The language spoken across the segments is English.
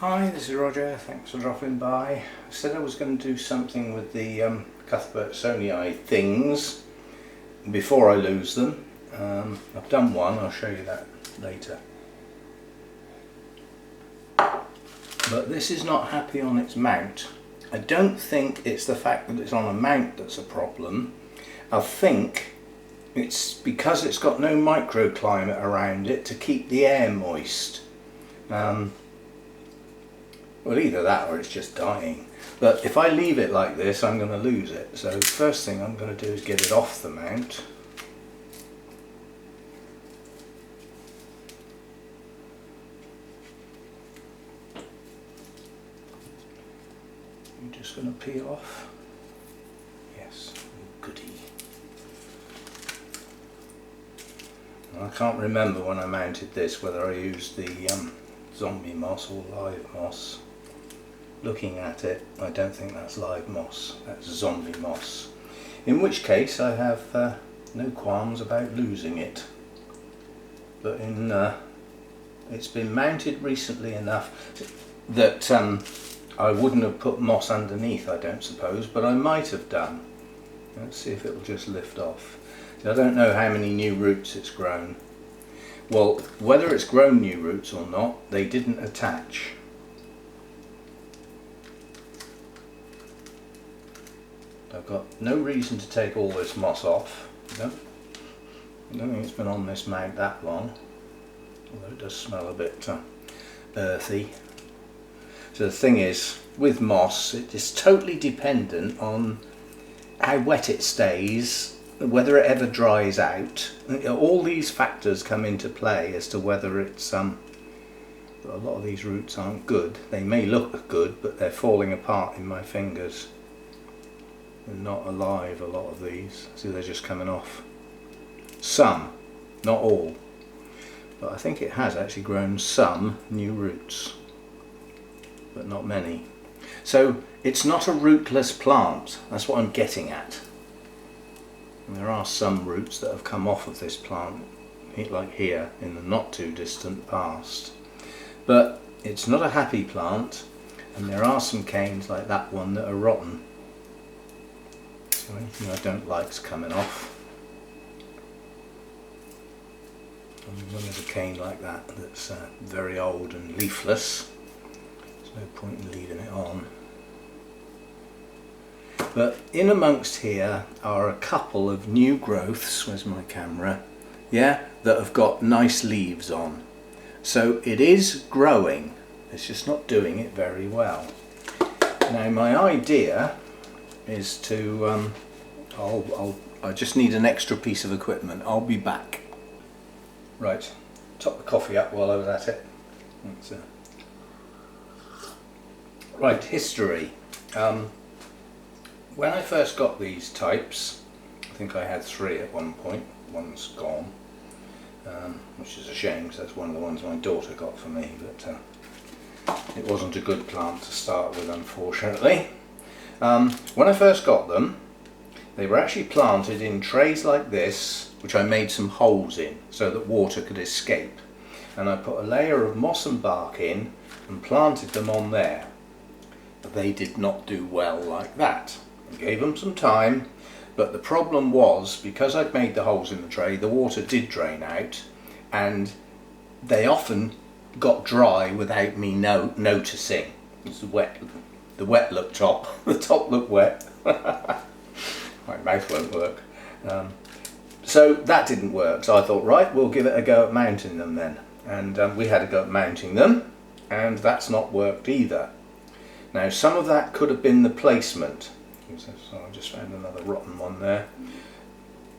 Hi, this is Roger, thanks for dropping by. I said I was going to do something with the cuthbertsonii things before I lose them. I've done one, I'll show you that later. But this is not happy on its mount. I don't think it's the fact that it's on a mount that's a problem. I think it's because it's got no microclimate around it to keep the air moist. Well, either that or it's just dying. But if I leave it like this, I'm going to lose it. So first thing I'm going to do is get it off the mount. I'm just going to peel off. Yes, goody. I can't remember when I mounted this whether I used the zombie moss or live moss. Looking at it, I don't think that's live moss, that's zombie moss. In which case I have no qualms about losing it. But it's been mounted recently enough that I wouldn't have put moss underneath, I don't suppose, but I might have done. Let's see if it will just lift off. So I don't know how many new roots it's grown. Well, whether it's grown new roots or not, they didn't attach. I've got no reason to take all this moss off. I don't think it's been on this mount that long, although it does smell a bit earthy. So the thing is, with moss, it is totally dependent on how wet it stays, whether it ever dries out. All these factors come into play as to whether it's a lot of these roots aren't good. They may look good, but they're falling apart in my fingers. They're not alive, a lot of these. See, they're just coming off. Some, not all. But I think it has actually grown some new roots, but not many. So it's not a rootless plant, that's what I'm getting at. And there are some roots that have come off of this plant, like here, in the not too distant past. But it's not a happy plant, and there are some canes like that one that are rotten. So anything I don't like's coming off. And when there's a cane like that that's very old and leafless, there's no point in leaving it on. But in amongst here are a couple of new growths, where's my camera, yeah, that have got nice leaves on. So it is growing, it's just not doing it very well. Now my idea is to, I just need an extra piece of equipment, I'll be back. Right, top the coffee up while I was at it. Right, history. When I first got these types, I think I had 3 at one point, one's gone, which is a shame because that's one of the ones my daughter got for me, but it wasn't a good plant to start with, unfortunately. When I first got them, they were actually planted in trays like this, which I made some holes in so that water could escape, and I put a layer of moss and bark in and planted them on there. But they did not do well like that. I gave them some time, but the problem was, because I'd made the holes in the tray, the water did drain out, and they often got dry without me noticing. It's the wet looked top, the top looked wet. My mouth won't work. So that didn't work, so I thought, right, we'll give it a go at mounting them then. And we had a go at mounting them, and that's not worked either. Now some of that could have been the placement. So I just found another rotten one there.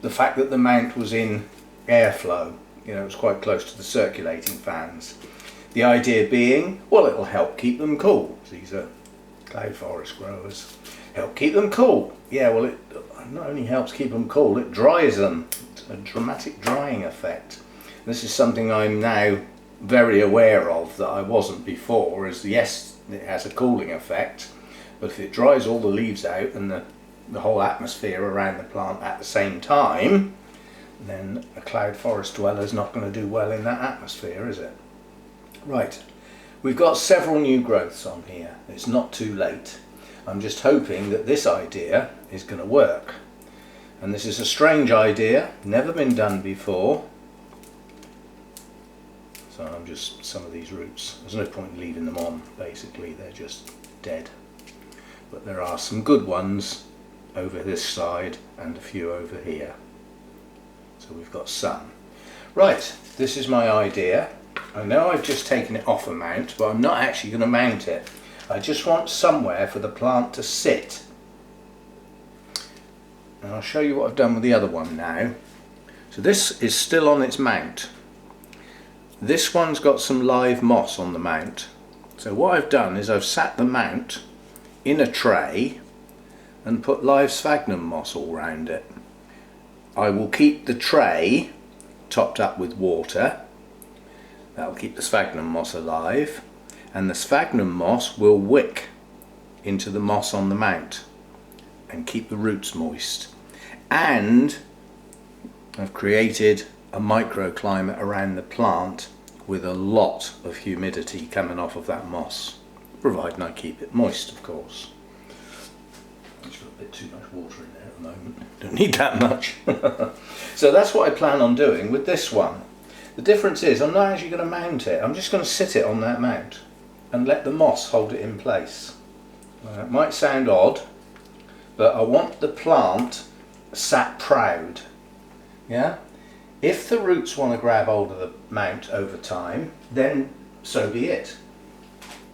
The fact that the mount was in airflow, you know, it was quite close to the circulating fans. The idea being, well, it'll help keep them cool. These are cloud forest growers. Help keep them cool. Yeah, well, it not only helps keep them cool, it dries them. It's a dramatic drying effect. This is something I'm now very aware of that I wasn't before, is yes, it has a cooling effect, but if it dries all the leaves out and the whole atmosphere around the plant at the same time, then a cloud forest dweller is not going to do well in that atmosphere, is it? Right, We've got several new growths on here. It's not too late. I'm just hoping that this idea is going to work. And this is a strange idea, never been done before. So I'm just, some of these roots, there's no point leaving them on, basically, they're just dead. But there are some good ones over this side and a few over here. So we've got some. Right, this is my idea. I know I've just taken it off a mount, but I'm not actually going to mount it. I just want somewhere for the plant to sit. And I'll show you what I've done with the other one now. So this is still on its mount. This one's got some live moss on the mount. So what I've done is I've sat the mount in a tray and put live sphagnum moss all round it. I will keep the tray topped up with water. That'll keep the sphagnum moss alive, and the sphagnum moss will wick into the moss on the mount and keep the roots moist. And I've created a microclimate around the plant with a lot of humidity coming off of that moss, providing I keep it moist, of course. I've got a bit too much water in there at the moment, don't need that much. So that's what I plan on doing with this one. The difference is I'm not actually going to mount it, I'm just going to sit it on that mount and let the moss hold it in place. It might sound odd, but I want the plant sat proud. Yeah? If the roots want to grab hold of the mount over time, then so be it.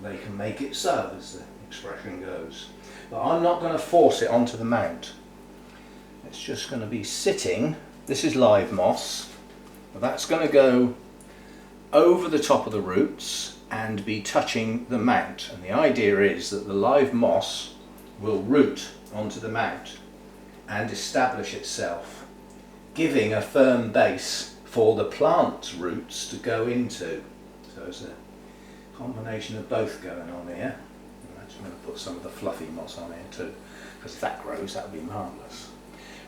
They can make it so, as the expression goes. But I'm not going to force it onto the mount. It's just going to be sitting. This is live moss. That's going to go over the top of the roots and be touching the mount. And the idea is that the live moss will root onto the mount and establish itself, giving a firm base for the plant's roots to go into. So it's a combination of both going on here. I'm actually going to put some of the fluffy moss on here too, because if that grows, that would be marvellous.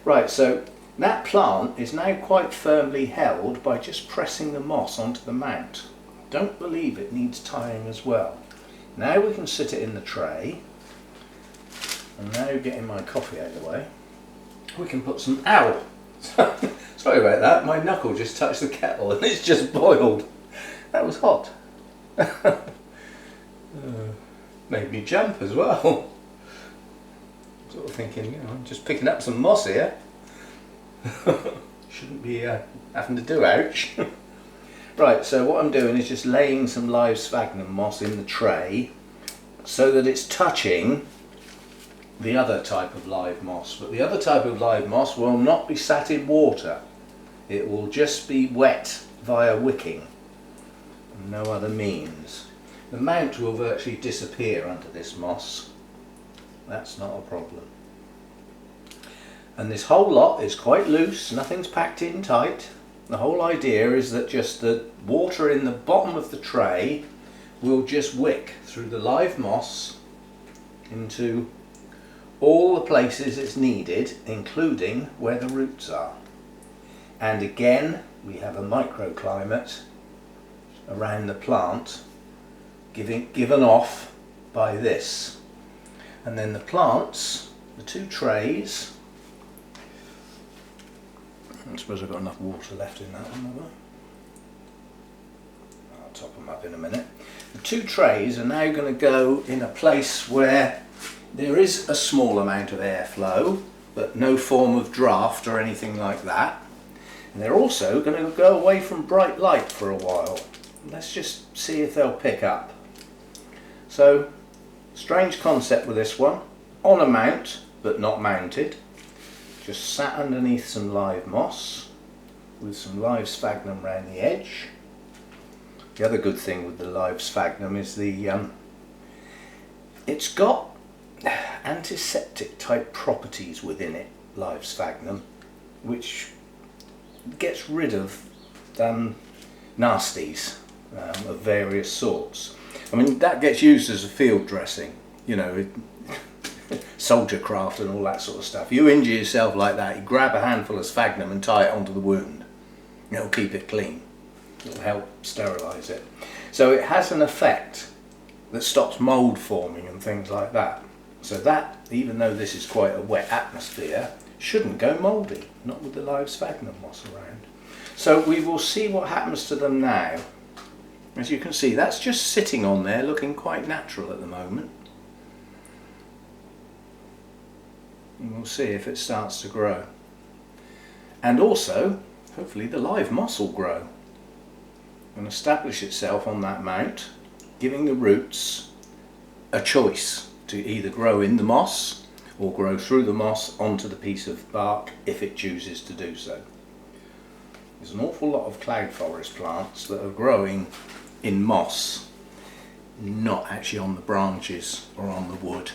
Right, so that plant is now quite firmly held by just pressing the moss onto the mount. Don't believe it needs tying as well. Now we can sit it in the tray, and now getting my coffee out of the way, we can put some, ow! Sorry about that, my knuckle just touched the kettle and it's just boiled. That was hot. Made me jump as well. Sort of thinking, you know, I'm just picking up some moss here. Shouldn't be having to do, ouch. Right, so what I'm doing is just laying some live sphagnum moss in the tray so that it's touching the other type of live moss. But the other type of live moss will not be sat in water. It will just be wet via wicking. No other means. The mount will virtually disappear under this moss. That's not a problem. And this whole lot is quite loose, nothing's packed in tight. The whole idea is that just the water in the bottom of the tray will just wick through the live moss into all the places it's needed, including where the roots are. And again, we have a microclimate around the plant given off by this. And then the plants, the two trays, I suppose I've got enough water left in that one, have I? I'll top them up in a minute. The two trays are now going to go in a place where there is a small amount of airflow, but no form of draft or anything like that. And they're also going to go away from bright light for a while. Let's just see if they'll pick up. So, strange concept with this one. On a mount, but not mounted. Just sat underneath some live moss with some live sphagnum around the edge. The other good thing with the live sphagnum is it's got antiseptic type properties within it, live sphagnum, which gets rid of nasties of various sorts. I mean, that gets used as a field dressing, you know, soldier craft and all that sort of stuff. You injure yourself like that, you grab a handful of sphagnum and tie it onto the wound. It'll keep it clean. It'll help sterilise it. So it has an effect that stops mould forming and things like that. So that, even though this is quite a wet atmosphere, shouldn't go mouldy, not with the live sphagnum moss around. So we will see what happens to them now. As you can see, that's just sitting on there looking quite natural at the moment. And we'll see if it starts to grow. And also, hopefully the live moss will grow and establish itself on that mount, giving the roots a choice to either grow in the moss or grow through the moss onto the piece of bark if it chooses to do so. There's an awful lot of cloud forest plants that are growing in moss, not actually on the branches or on the wood.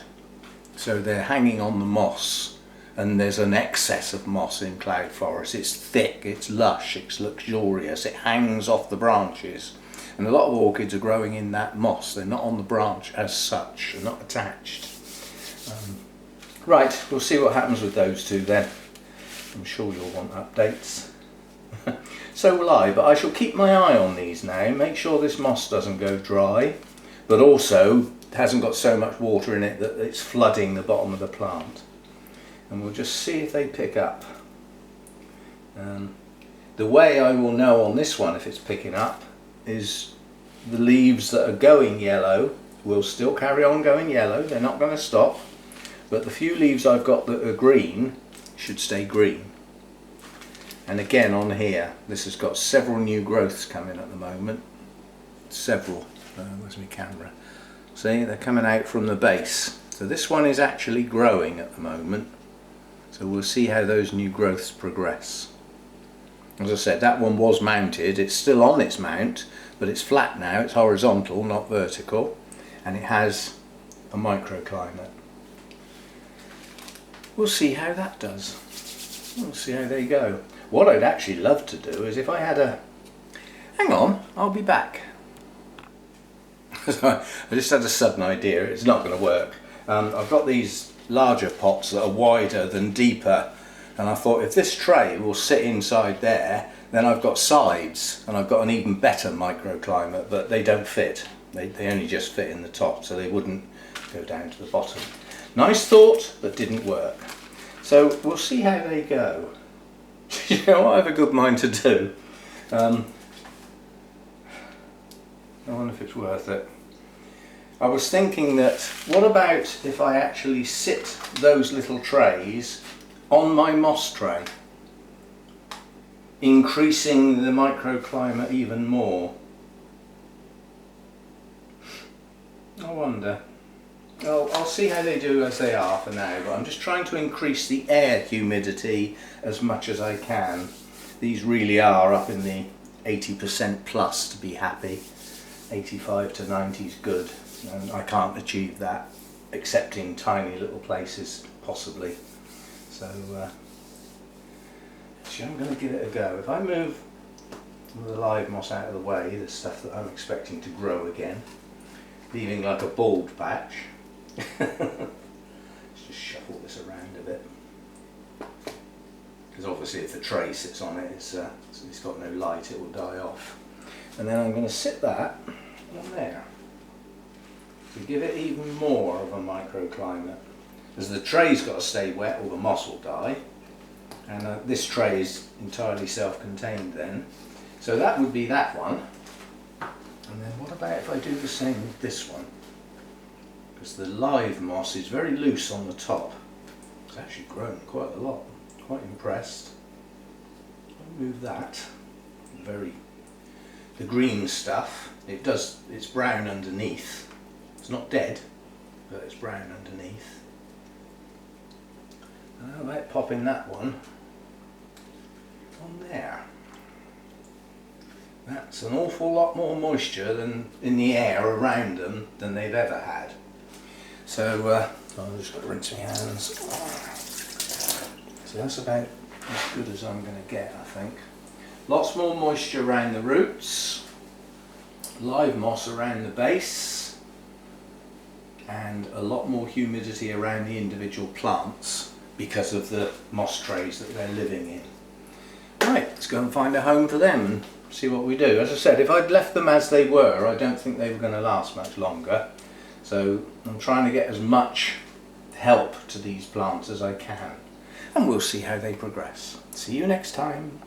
So they're hanging on the moss, and there's an excess of moss in cloud forest. It's thick, it's lush, it's luxurious, it hangs off the branches. And a lot of orchids are growing in that moss. They're not on the branch as such, they're not attached. Right, we'll see what happens with those two then. I'm sure you'll want updates. So will I, but I shall keep my eye on these now, make sure this moss doesn't go dry, but also hasn't got so much water in it that it's flooding the bottom of the plant. And we'll just see if they pick up. The way I will know on this one if it's picking up is the leaves that are going yellow will still carry on going yellow, they're not going to stop, but the few leaves I've got that are green should stay green. And again on here, this has got several new growths coming at the moment. Several. Where's my camera? See, they're coming out from the base. So this one is actually growing at the moment. So we'll see how those new growths progress. As I said, that one was mounted. It's still on its mount, but it's flat now. It's horizontal, not vertical. And it has a microclimate. We'll see how that does. We'll see how they go. What I'd actually love to do is if I had a... Hang on, I'll be back. I just had a sudden idea, it's not going to work. I've got these larger pots that are wider than deeper, and I thought if this tray will sit inside there, then I've got sides and I've got an even better microclimate, but they don't fit. They only just fit in the top, so they wouldn't go down to the bottom. Nice thought, but didn't work. So we'll see how they go. You know what I have a good mind to do? I wonder if it's worth it. I was thinking that, what about if I actually sit those little trays on my moss tray, increasing the microclimate even more? I wonder. I'll see how they do as they are for now, but I'm just trying to increase the air humidity as much as I can. These really are up in the 80% plus to be happy. 85 to 90 is good, and I can't achieve that except in tiny little places, possibly. So actually I'm going to give it a go. If I move the live moss out of the way, the stuff that I'm expecting to grow again, leaving like a bald patch. Let's just shuffle this around a bit, because obviously if the tray sits on it, it's got no light, it will die off. And then I'm going to sit that on there to give it even more of a microclimate, because the tray's got to stay wet or the moss will die, and this tray is entirely self-contained then. So that would be that one. And then what about if I do the same with this one? Because the live moss is very loose on the top. It's actually grown quite a lot. Quite impressed. I'll move that. The green stuff, it's brown underneath. It's not dead, but it's brown underneath. And how about popping that one on there? That's an awful lot more moisture than in the air around them than they've ever had. So I've just got to rinse my hands. So that's about as good as I'm going to get, I think. Lots more moisture around the roots, live moss around the base, and a lot more humidity around the individual plants because of the moss trays that they're living in. Right, let's go and find a home for them and see what we do. As I said, if I'd left them as they were, I don't think they were going to last much longer. So I'm trying to get as much help to these plants as I can, and we'll see how they progress. See you next time.